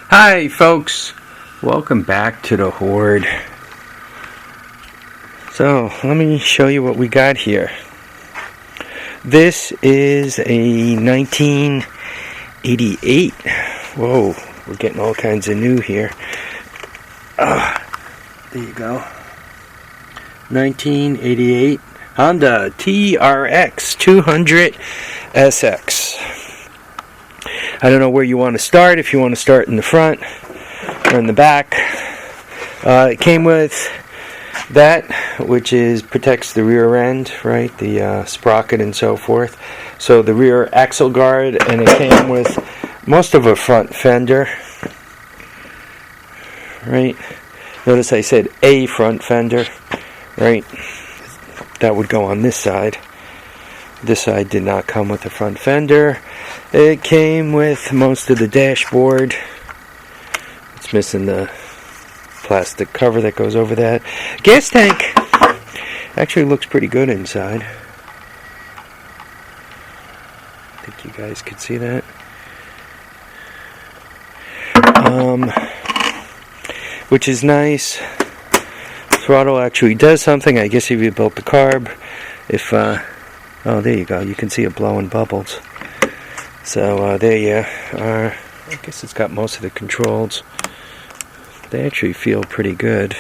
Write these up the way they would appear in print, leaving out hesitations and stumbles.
Hi folks, welcome back to the Hoard. So let me show you what we got here. This is a 1988. Whoa, we're getting all kinds of new here. There you go. 1988 Honda TRX200SX. I don't know where you want to start, if you want to start in the front or in the back. It came with that, which protects the rear end, right? The sprocket and so forth. So the rear axle guard, and it came with most of a front fender, right? Notice I said a front fender, right? That would go on this side. This side did not come with the front fender. It came with most of the dashboard. It's missing the plastic cover that goes over that. Gas tank actually looks pretty good inside. I think you guys could see that. Which is nice. Throttle actually does something. I guess if you built the carb, oh, there you go. You can see it blowing bubbles. So there you are. I guess it's got most of the controls. They actually feel pretty good.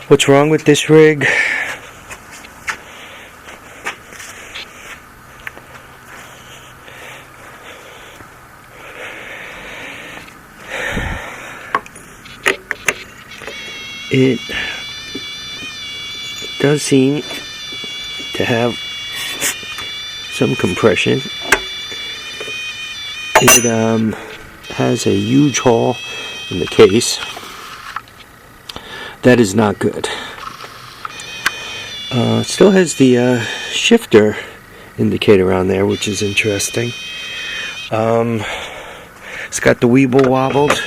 What's wrong with this rig? It does seem to have some compression. It has a huge hole in the case. That is not good. It still has the shifter indicator on there, which is interesting. It's got the weeble wobbles.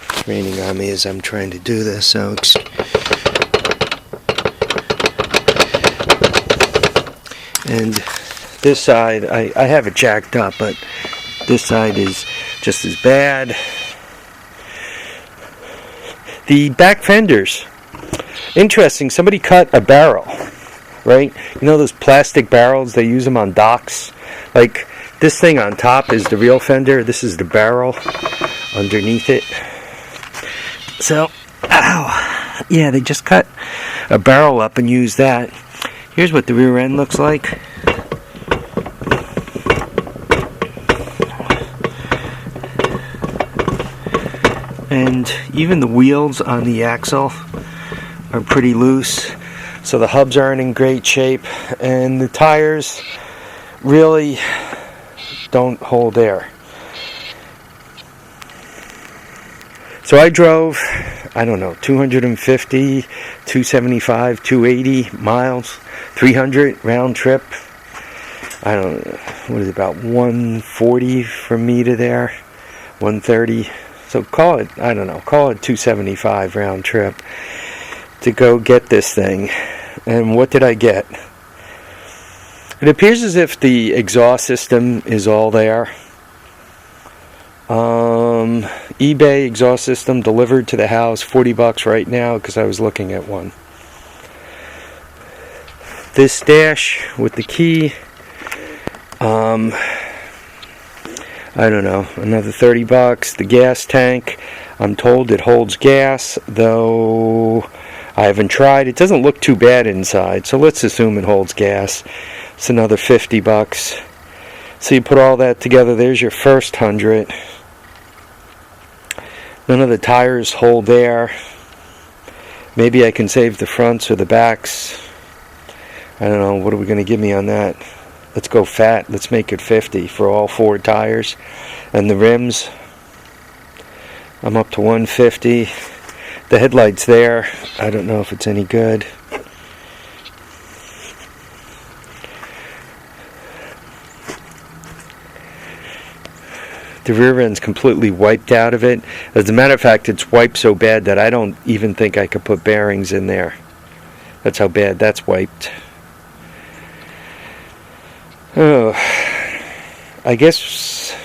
It's raining on me as I'm trying to do this, so and this side, I have it jacked up, but this side is just as bad. The back fenders, interesting, somebody cut a barrel, right? You know those plastic barrels, they use them on docks? Like, this thing on top is the real fender, this is the barrel underneath it. So, ow, yeah, they just cut a barrel up and used that. Here's what the rear end looks like. And even the wheels on the axle are pretty loose, so the hubs aren't in great shape, and the tires really don't hold air. So I drove, I don't know, 250, 275, 280 miles, 300 round trip. I don't know, what is it, about 140 from me to there, 130. So call it, I don't know, call it 275 round trip to go get this thing. And what did I get? It appears as if the exhaust system is all there. eBay exhaust system delivered to the house, $40 right now because I was looking at one. This dash with the key, I don't know, another $30. The gas tank, I'm told it holds gas, though I haven't tried. It doesn't look too bad inside, so let's assume it holds gas. It's another $50. So you put all that together, there's your first 100. None of the tires hold air. Maybe I can save the fronts or the backs. I don't know, what are we going to give me on that? Let's go fat. Let's make it 50 for all four tires. And the rims, I'm up to 150. The headlight's there. I don't know if it's any good. The rear end's completely wiped out of it. As a matter of fact, it's wiped so bad that I don't even think I could put bearings in there. That's how bad that's wiped. Oh, I guess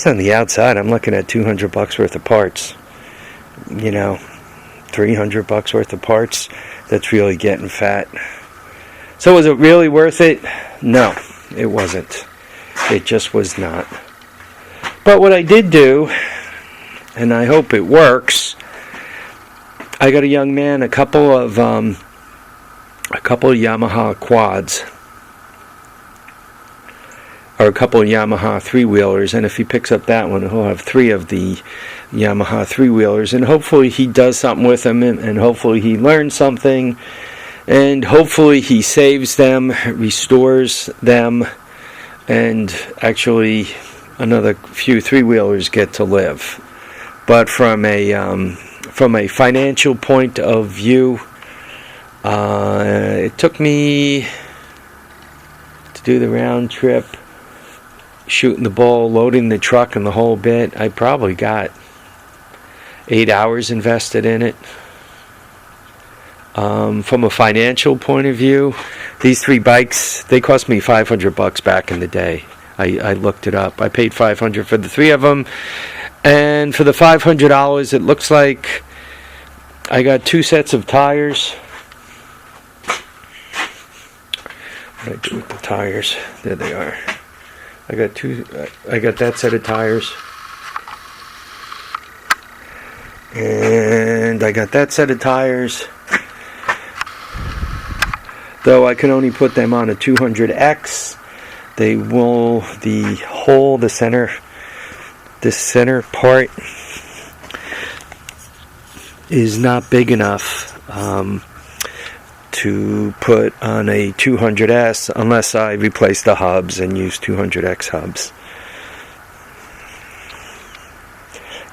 on the outside I'm looking at $200 worth of parts. You know, $300 worth of parts. That's really getting fat. So was it really worth it? No, it wasn't. It just was not. But what I did do, and I hope it works, I got a young man a couple of Yamaha quads, or a couple of Yamaha three-wheelers, and if he picks up that one, he'll have 3 of the Yamaha three-wheelers, and hopefully he does something with them, and hopefully he learns something, and hopefully he saves them, restores them, and actually another few three-wheelers get to live. But from a financial point of view, it took me to do the round trip, shooting the bull, loading the truck and the whole bit. I probably got 8 hours invested in it. From a financial point of view, these 3 bikes, they cost me $500 back in the day. I looked it up. I paid $500 for the 3 of them, and for the $500, it looks like I got 2 sets of tires. What did I do with the tires? There they are. I got that set of tires, and I got that set of tires. Though I can only put them on a 200X, they will, the center part is not big enough to put on a 200S unless I replace the hubs and use 200X hubs.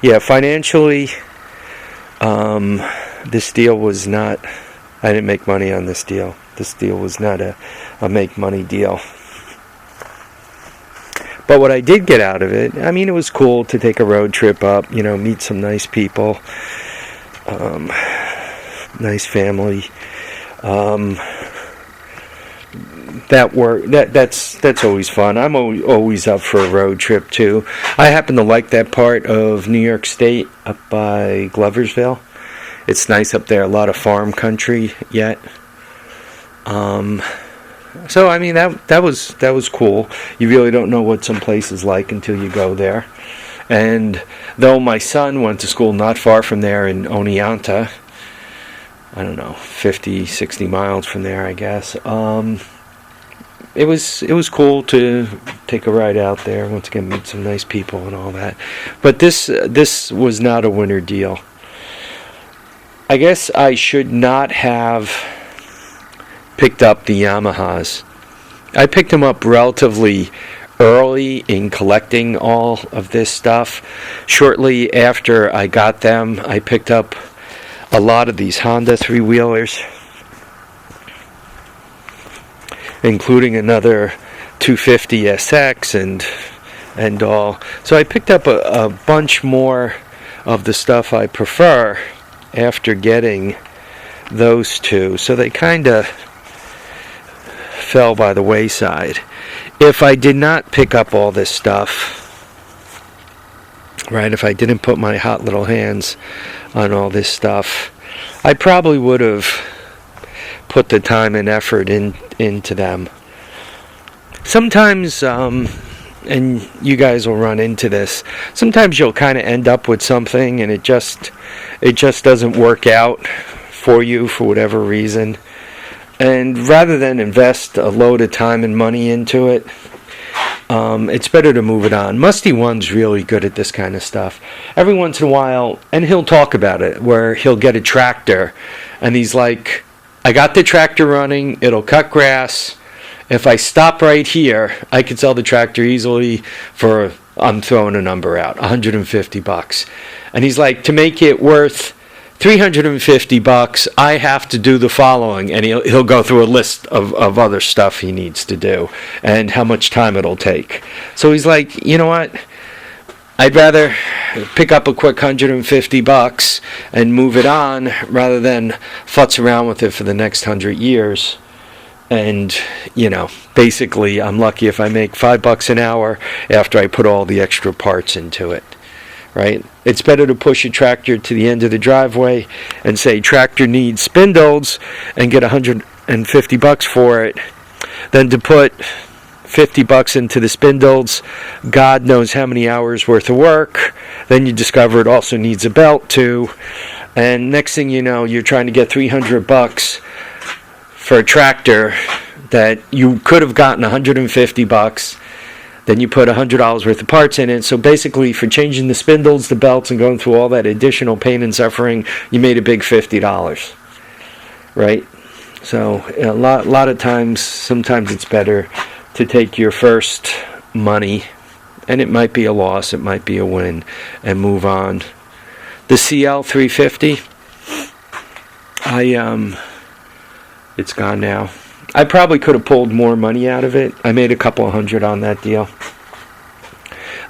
Yeah, financially, this deal was not, I didn't make money on this deal. This deal was not a make money deal. But what I did get out of it, I mean, it was cool to take a road trip up, you know, meet some nice people, nice family. That's always fun. I'm always up for a road trip too. I happen to like that part of New York State up by Gloversville. It's nice up there, a lot of farm country yet. So I mean that was cool. You really don't know what some place is like until you go there. And though my son went to school not far from there in Oneonta, I don't know, 50, 60 miles from there, I guess. It was cool to take a ride out there. Once again, meet some nice people and all that. But this was not a winter deal. I guess I should not have picked up the Yamahas. I picked them up relatively early in collecting all of this stuff. Shortly after I got them, I picked up a lot of these Honda three-wheelers, including another 250SX and all. So I picked up a bunch more of the stuff I prefer after getting those 2. So they kind of fell by the wayside. If I did not pick up all this stuff, right, if I didn't put my hot little hands on all this stuff, I probably would have put the time and effort into them. Sometimes, and you guys will run into this, sometimes you'll kind of end up with something and it just doesn't work out for you for whatever reason. And rather than invest a load of time and money into it, it's better to move it on. Musty One's really good at this kind of stuff. Every once in a while, and he'll talk about it, where he'll get a tractor, and he's like, I got the tractor running, it'll cut grass. If I stop right here, I could sell the tractor easily for, I'm throwing a number out, $150. And he's like, to make it worth $350, I have to do the following, and he'll go through a list of other stuff he needs to do and how much time it'll take. So he's like, you know what? I'd rather pick up a quick $150 and move it on rather than futz around with it for the next 100 years And, you know, basically I'm lucky if I make $5 an hour after I put all the extra parts into it, right? It's better to push a tractor to the end of the driveway and say tractor needs spindles and get $150 for it than to put $50 into the spindles, God knows how many hours worth of work. Then you discover it also needs a belt too, and next thing you know, you're trying to get $300 for a tractor that you could have gotten $150. Then you put $100 worth of parts in it. So basically, for changing the spindles, the belts, and going through all that additional pain and suffering, you made a big $50, right? So a lot of times, sometimes it's better to take your first money, and it might be a loss, it might be a win, and move on. The CL350, it's gone now. I probably could have pulled more money out of it. I made a couple $100 on that deal.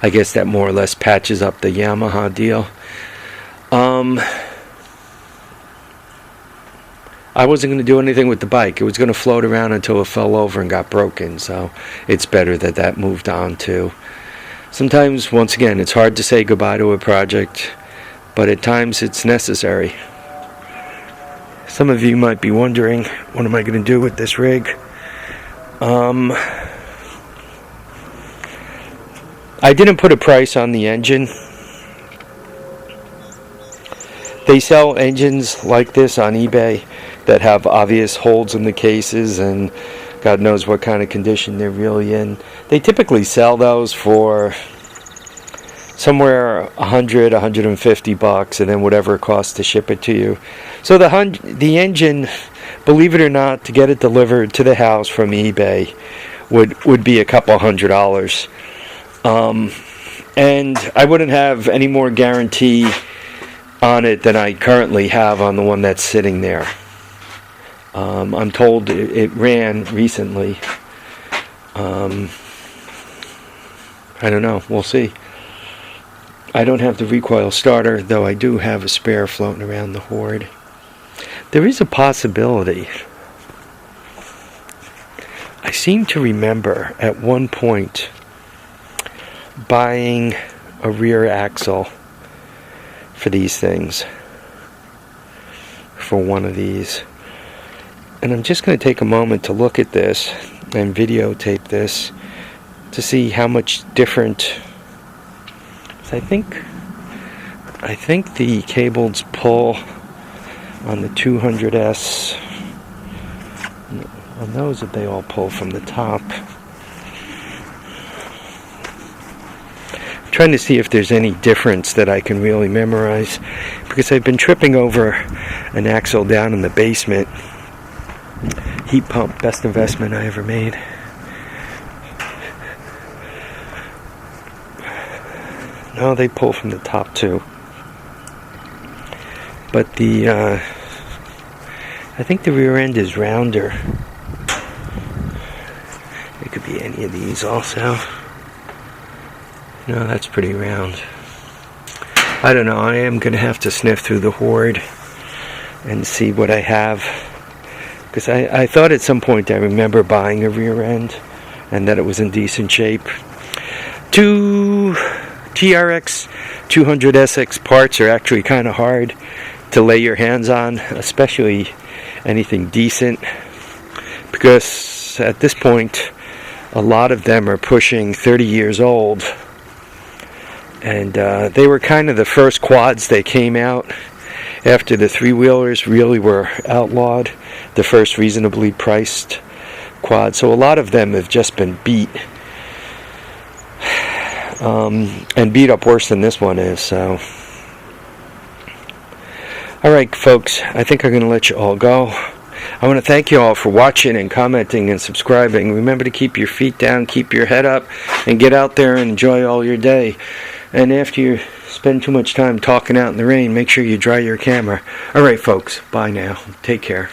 I guess that more or less patches up the Yamaha deal. I wasn't going to do anything with the bike. It was going to float around until it fell over and got broken. So it's better that that moved on too. Sometimes, once again, it's hard to say goodbye to a project, but at times it's necessary. Some of you might be wondering, what am I going to do with this rig? I didn't put a price on the engine. They sell engines like this on eBay that have obvious holes in the cases and God knows what kind of condition they're really in. They typically sell those for somewhere $100, $150, and then whatever it costs to ship it to you. So the engine, believe it or not, to get it delivered to the house from eBay would be a couple $100. And I wouldn't have any more guarantee on it than I currently have on the one that's sitting there. I'm told it ran recently. I don't know. We'll see. I don't have the recoil starter, though I do have a spare floating around the Hoard. There is a possibility. I seem to remember at one point buying a rear axle for these things, for one of these. And I'm just going to take a moment to look at this and videotape this to see how much different. I think the cables pull on the 200S. On those that they all pull from the top. I'm trying to see if there's any difference that I can really memorize, because I've been tripping over an axle down in the basement. Heat pump, best investment I ever made. No, they pull from the top too. But I think the rear end is rounder. It could be any of these also. No, that's pretty round. I don't know, I am going to have to sniff through the Hoard and see what I have. Because I thought at some point I remember buying a rear end and that it was in decent shape. Two TRX200SX parts are actually kind of hard to lay your hands on, especially anything decent, because at this point a lot of them are pushing 30 years old, and they were kind of the first quads that came out after the three-wheelers really were outlawed, the first reasonably priced quad. So a lot of them have just been beat. And beat up worse than this one is. So, alright folks, I think I'm going to let you all go. I want to thank you all for watching and commenting and subscribing. Remember to keep your feet down, keep your head up, and get out there and enjoy all your day. And after you spend too much time talking out in the rain, make sure you dry your camera. Alright folks, bye now. Take care.